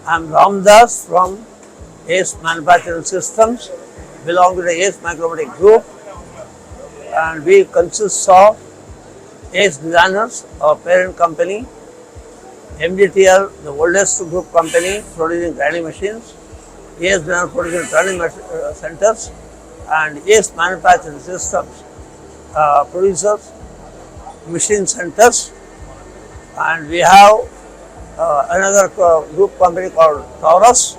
I am Ramadas from ACE Manufacturing Systems, belong to the ACE Micromatic Group, and we consist of ACE Designers, our parent company, MDTL, the oldest group company producing grinding machines, ACE Designers producing turning centers, and ACE Manufacturing Systems producers machine centers, and we have another group company called Taurus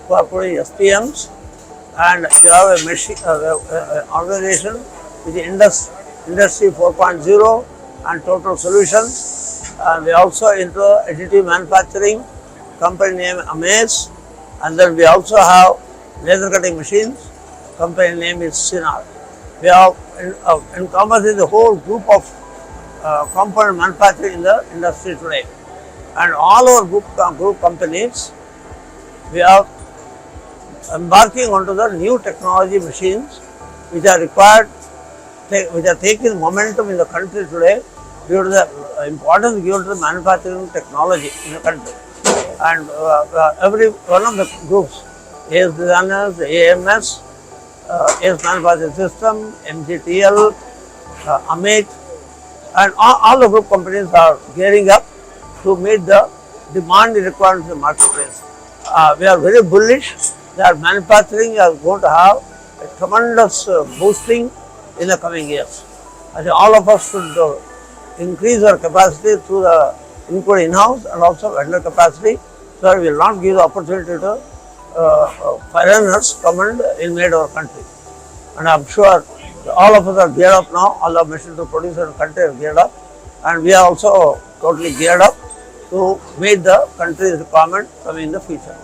who are producing SPMs, and we have a machine organization with the Industry 4.0 and Total Solutions, and we also into additive manufacturing, company name ACMEE, and then we also have laser cutting machines, company name is Sinar. We have encompassing the whole group of component manufacturing in the industry today, and all our group companies, we are embarking onto the new technology machines which are required, which are taking momentum in the country today due to the importance given to the manufacturing technology in the country. And every one of the groups, ACE Designers, AMS, ACE Manufacturing System, MGTL, ACMEE, and all the group companies are gearing up to meet the demand requirements in the marketplace. We are very bullish that manufacturing is going to have a tremendous boosting in the coming years. I think all of us should increase our capacity through the including in-house and also vendor capacity, so that we will not give the opportunity to foreigners come and invade our country. And I am sure all of us are geared up now, all the machines to produce in the country are geared up, and we are also totally geared up to meet the country's requirement coming in the future.